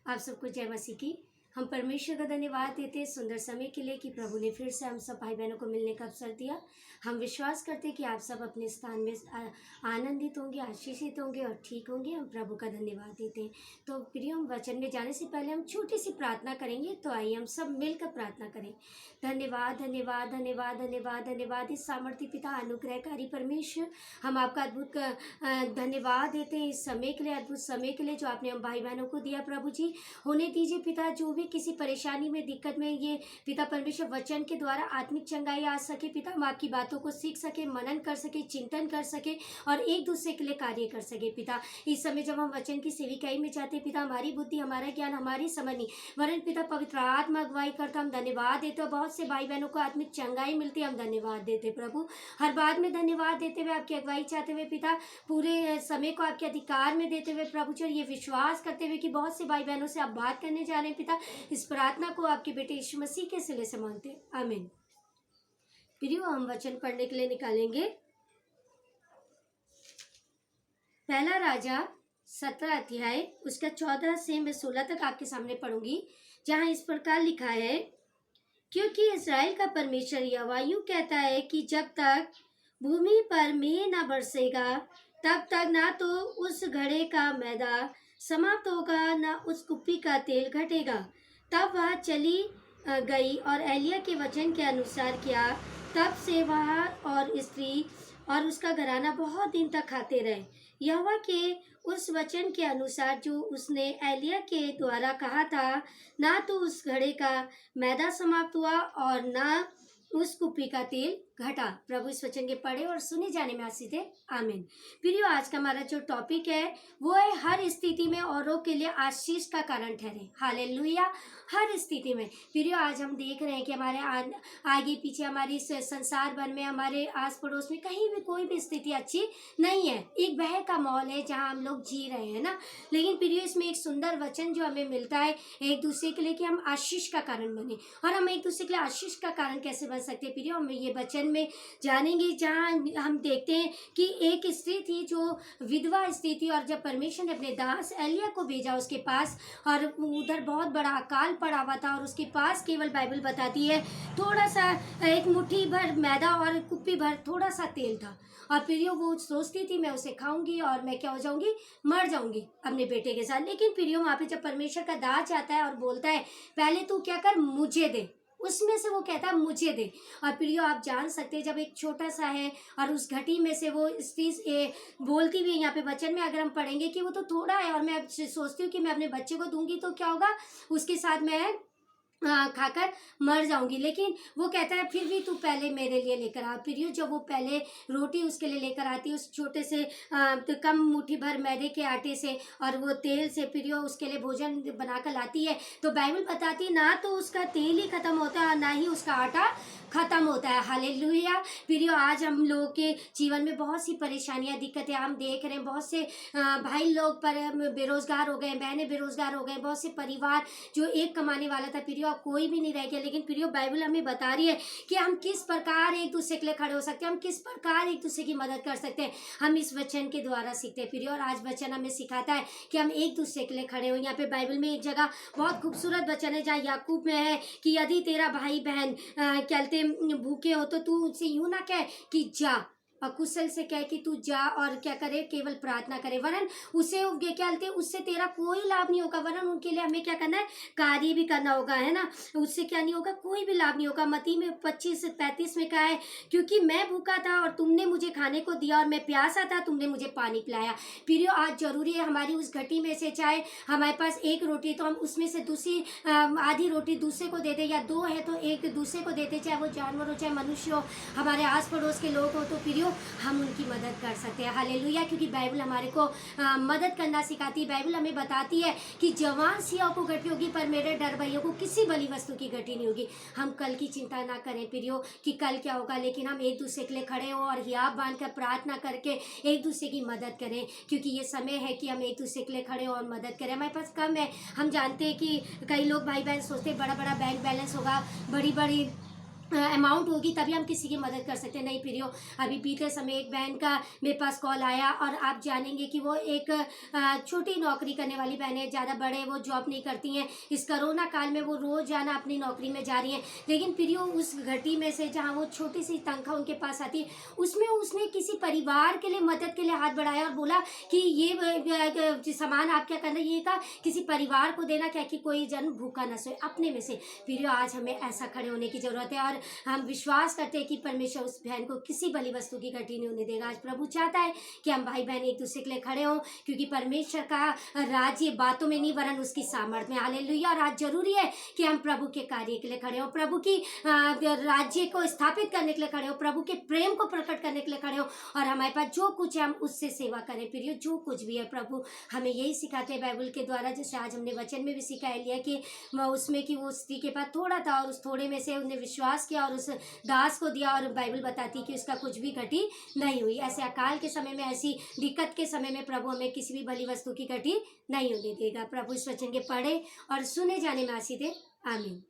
आप सबको जय मसीह की। हम परमेश्वर का धन्यवाद देते हैं सुंदर समय के लिए कि प्रभु ने फिर से हम सब भाई बहनों को मिलने का अवसर दिया। हम विश्वास करते हैं कि आप सब अपने स्थान में आनंदित होंगे, आशीषित होंगे और ठीक होंगे। हम प्रभु का धन्यवाद देते हैं। तो प्रिय, हम वचन में जाने से पहले हम छोटी सी प्रार्थना करेंगे। तो आइए हम सब मिलकर प्रार्थना करें। धन्यवाद धन्यवाद धन्यवाद धन्यवाद धन्यवाद इस सामर्थ्य पिता, अनुग्रहकारी परमेश्वर, हम आपका अद्भुत धन्यवाद देते हैं इस समय के लिए, अद्भुत समय के लिए जो आपने हम भाई बहनों को दिया। प्रभु जी, होने दीजिए पिता, जो भी किसी परेशानी में, दिक्कत में, ये पिता परमेश्वर वचन के द्वारा आत्मिक चंगाई आ सके पिता, हम आपकी बातों को सीख सके, मनन कर सके, चिंतन कर सके और एक दूसरे के लिए कार्य कर सके पिता। इस समय जब हम वचन की सेविकाई में जाते पिता, हमारी बुद्धि, हमारा ज्ञान, हमारी समझ नहीं, वरन पिता पवित्र आत्मा अगुवाई करता, हम धन्यवाद देते हो। बहुत से भाई बहनों को आत्मिक चंगाई मिलती है, हम धन्यवाद देते प्रभु। हर बात में धन्यवाद देते हुए, आपकी अगुवाई चाहते हुए पिता, पूरे समय को आपके अधिकार में देते हुए प्रभु जी, ये विश्वास करते हुए कि बहुत से भाई बहनों से आप बात करने जा रहे हैं पिता, इस प्रार्थना को आपके बेटे यीशु मसीह के सिले से मांगते हैं, आमीन। प्रियो, हम वचन पढ़ने के लिए निकालेंगे पहला राजा 17 अध्याय, उसका 14 से मैं 16 तक आपके सामने पढ़ूंगी, जहां इस प्रकार लिखा है, क्योंकि इस्राएल का परमेश्वर यहोवा यूं कहता है कि जब तक भूमि पर मेंह न बरसेगा तब तक ना तो उस घड़े का मैदा समाप्त होगा, न उस कुप्पी का तेल घटेगा। तब वह चली गई और एलिया के वचन के अनुसार किया। तब से वह और स्त्री और उसका घराना बहुत दिन तक खाते रहे, यहोवा के उस वचन के अनुसार जो उसने एलिया के द्वारा कहा था। ना तो उस घड़े का मैदा समाप्त हुआ और ना उस कुप्पी का तेल घटा। प्रभु इस वचन के पढ़े और सुने जाने में आशीष है, आमीन। प्रियो, आज का हमारा जो टॉपिक है वो है हर स्थिति में औरों के लिए आशीष का कारण ठहरे। हालेलुया। हर स्थिति में प्रियो, आज हम देख रहे हैं कि हमारे आगे पीछे, हमारे इस संसार भर में, हमारे आस पड़ोस में कहीं भी कोई भी स्थिति अच्छी नहीं है। एक बह का माहौल है जहाँ हम लोग जी रहे हैं ना। लेकिन प्रियो, इसमें एक सुंदर वचन जो हमें मिलता है एक दूसरे के लिए कि हम आशीष का कारण बने। और हम एक दूसरे के लिए आशीष का कारण कैसे बन सकते हैं प्रियो, हम ये वचन में जानेंगे, जहाँ हम देखते हैं कि एक स्त्री थी जो विधवा स्त्री थी, और जब परमेश्वर ने अपने दास एलिया को भेजा उसके पास, और उधर बहुत बड़ा अकाल पड़ा हुआ था, और उसके पास केवल बाइबल बताती है थोड़ा सा, एक मुट्ठी भर मैदा और कुप्पी भर थोड़ा सा तेल था। और प्रियो, वो सोचती थी मैं उसे खाऊंगी और मैं क्या हो जाऊंगी, मर जाऊंगी अपने बेटे के साथ। लेकिन प्रियो, वहाँ पे जब परमेश्वर का दास आता है और बोलता है पहले तू क्या कर, मुझे दे, उसमें से वो कहता है मुझे दे। और प्रियो, आप जान सकते हैं जब एक छोटा सा है और उस घटी में से वो स्त्री बोलती भी है, यहाँ पे वचन में अगर हम पढ़ेंगे कि वो तो थोड़ा है और मैं सोचती हूँ कि मैं अपने बच्चे को दूंगी तो क्या होगा, उसके साथ मैं खाकर मर जाऊंगी। लेकिन वो कहता है फिर भी तू पहले मेरे लिए लेकर आ। प्रियो, जब वो पहले रोटी उसके लिए लेकर आती है उस छोटे से तो कम मुट्ठी भर मैदे के आटे से और वो तेल से, प्रियो उसके लिए भोजन बनाकर लाती है, तो बाइबल बताती है ना तो उसका तेल ही खत्म होता है और ना ही उसका आटा खत्म होता है। हालेलुया। प्रियो, आज हम लोगों के जीवन में बहुत सी परेशानियां, दिक्कतें हम देख रहे हैं। बहुत से भाई लोग पर बेरोजगार हो गए, बहनें बेरोजगार हो गए, बहुत से परिवार जो एक कमाने वाला था प्रियो अब कोई भी नहीं रह गया। लेकिन प्रियो, बाइबल हमें बता रही है कि हम किस प्रकार एक दूसरे के लिए खड़े हो सकते हैं, हम किस प्रकार एक दूसरे की मदद कर सकते हैं। हम इस वचन के द्वारा सीखते हैं प्रियो, और आज वचन हमें सिखाता है कि हम एक दूसरे के लिए खड़े हो। यहाँ पे बाइबल में एक जगह बहुत खूबसूरत वचन है जहाँ याकूब में है कि यदि तेरा भाई बहन कहते भूखे हो तो तू उनसे यूं ना कह कि जा, और कुशल से कह कि तू जा और क्या करे, केवल प्रार्थना करे, वरन उसे क्या कहते हैं, उससे तेरा कोई लाभ नहीं होगा, वरन उनके लिए हमें क्या करना है, कार्य भी करना होगा, है ना। उससे क्या नहीं होगा, कोई भी लाभ नहीं होगा। मत्ती में 25-35 में कहा है, क्योंकि मैं भूखा था और तुमने मुझे खाने को दिया, और मैं प्यासा था तुमने मुझे पानी पिलाया। प्रियो, आज जरूरी है हमारी उस घटी में से, चाहे हमारे पास एक रोटी है तो हम उसमें से दूसरी आधी रोटी दूसरे को दे दे, या दो है तो एक दूसरे को देते, चाहे वो जानवर हो चाहे मनुष्य हो, हमारे आस पड़ोस के लोग हो, तो प्रियो हम उनकी मदद कर सकते हैं। हालेलुया। क्योंकि बाइबल हमारे को मदद करना सिखाती है। बाइबल हमें बताती है कि जवान सियाओं को घटी होगी पर मेरे डर भइयों को किसी बली वस्तु की घटी नहीं होगी। हम कल की चिंता ना करें प्रियो कि कल क्या होगा, लेकिन हम एक दूसरे के लिए खड़े हो और हियाब बांध कर प्रार्थना करके एक दूसरे की मदद करें, क्योंकि ये समय है कि हम एक दूसरे के लिए खड़े हो और मदद करें। हमारे पास कम है, हम जानते हैं कि कई लोग भाई बहन सोचते बड़ा बड़ा बैंक बैलेंस होगा, बड़ी बड़ी अमाउंट होगी तभी हम किसी की मदद कर सकते हैं। नहीं प्रियो, अभी बीते समय एक बहन का मेरे पास कॉल आया और आप जानेंगे कि वो एक छोटी नौकरी करने वाली बहन है, ज़्यादा बड़े वो जॉब नहीं करती हैं। इस कोरोना काल में वो रोज़ाना अपनी नौकरी में जा रही हैं, लेकिन प्रियो उस घटी में से जहाँ वो छोटी सी तनख्वाह उनके पास आती है, उसमें उसने किसी परिवार के लिए मदद के लिए हाथ बढ़ाया और बोला कि ये सामान आप क्या करना, ये था किसी परिवार को देना, क्या कि कोई जन भूखा न सोए अपने में से। प्रियो, आज हमें ऐसा खड़े होने की ज़रूरत है और हम विश्वास करते हैं कि परमेश्वर उस बहन को किसी बली वस्तु की घटी नहीं होने देगा। आज प्रभु चाहता है कि हम भाई बहन एक दूसरे के लिए खड़े हों, क्योंकि परमेश्वर का राज्य बातों में नहीं वरन उसकी सामर्थ्य में। हालेलुया। और आज जरूरी है कि हम प्रभु के कार्य के लिए खड़े हों, प्रभु की राज्य को स्थापित करने के लिए खड़े हों, प्रभु के प्रेम को प्रकट करने के लिए खड़े हों, और हमारे पास जो कुछ है हम उससे सेवा करें। प्रियो, जो कुछ भी है प्रभु हमें यही सिखाते हैं बाइबल के द्वारा, जैसे आज हमने वचन में भी सिखाया लिया कि उसमें कि वो स्त्री के पास थोड़ा था और उस थोड़े में से उन्हें विश्वास किया और उस दास को दिया, और बाइबल बताती कि उसका कुछ भी घटी नहीं हुई। ऐसे अकाल के समय में, ऐसी दिक्कत के समय में प्रभु हमें किसी भी बली वस्तु की घटी नहीं होने देगा। प्रभु इस वचन के पढ़े और सुने जाने में आशीष दे। आमीन।